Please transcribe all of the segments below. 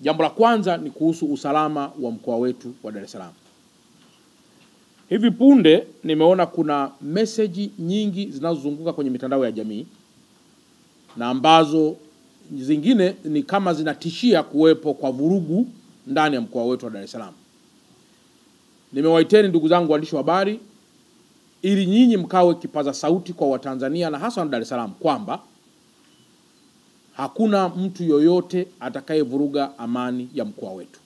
Jambo la kwanza ni kuhusu usalama wa mkoa wetu wa Dar es Salaam. Hivi punde nimeona kuna message nyingi zinazozunguka kwenye mitandao ya jamii na ambazo zingine ni kama zinatishia kuwepo kwa vurugu ndani ya mkoa wetu wa Dar es Salaam. Nimewaiteni ndugu zangu waandishi wa habari ili nyinyi mkawe kipaza sauti kwa Watanzania na hasa wa Dar es Salaam kwamba hakuna mtu yoyote atakayevuruga amani ya mkoa wetu.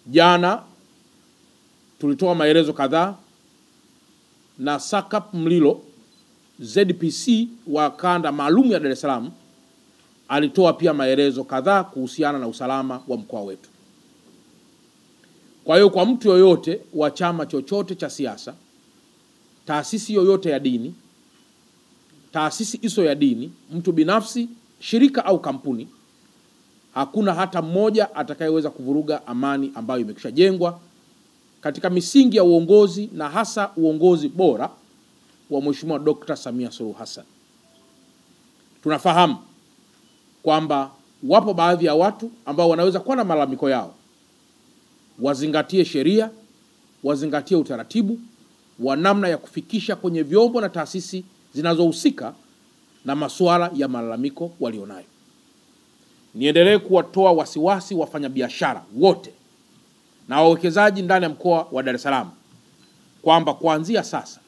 Jana tulitoa maelezo kadhaa na Sakap Mlilo ZPC wa kanda maalum ya Dar es Salaam alitoa pia maelezo kadhaa kuhusiana na usalama wa mkoa wetu. Kwa hiyo kwa mtu yoyote wa chama chochote cha siasa, taasisi yoyote ya dini, taasisi iso ya dini, mtu binafsi, shirika au kampuni, hakuna hata mmoja atakayeweza kuvuruga amani ambayo imekushajengwa katika misingi ya uongozi na hasa uongozi bora wa Mheshimiwa Dr. Samia Suluhu Hassan. Tunafahamu kwamba wapo baadhi ya watu ambao wanaweza kuwa na malalamiko yao. Wazingatie sheria, wazingatie utaratibu wa namna ya kufikisha kwenye vyombo na taasisi zinazohusika na masuala ya malalamiko walionayo. Niendelee kuwatoa wasiwasi wafanyabiashara wote na wawekezaji ndani ya mkoa wa Dar es Salaam kwamba kuanzia sasa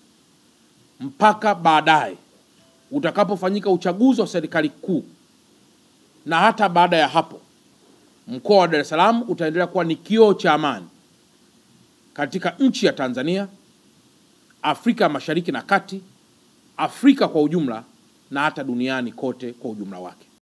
mpaka baadaye utakapofanyika uchaguzi wa serikali kuu na hata baada ya hapo, mkoa wa Dar es Salaam utaendelea kuwa ni kioo cha amani katika nchi ya Tanzania, Afrika Mashariki na Kati, Afrika kwa ujumla na hata duniani kote kwa ujumla wake.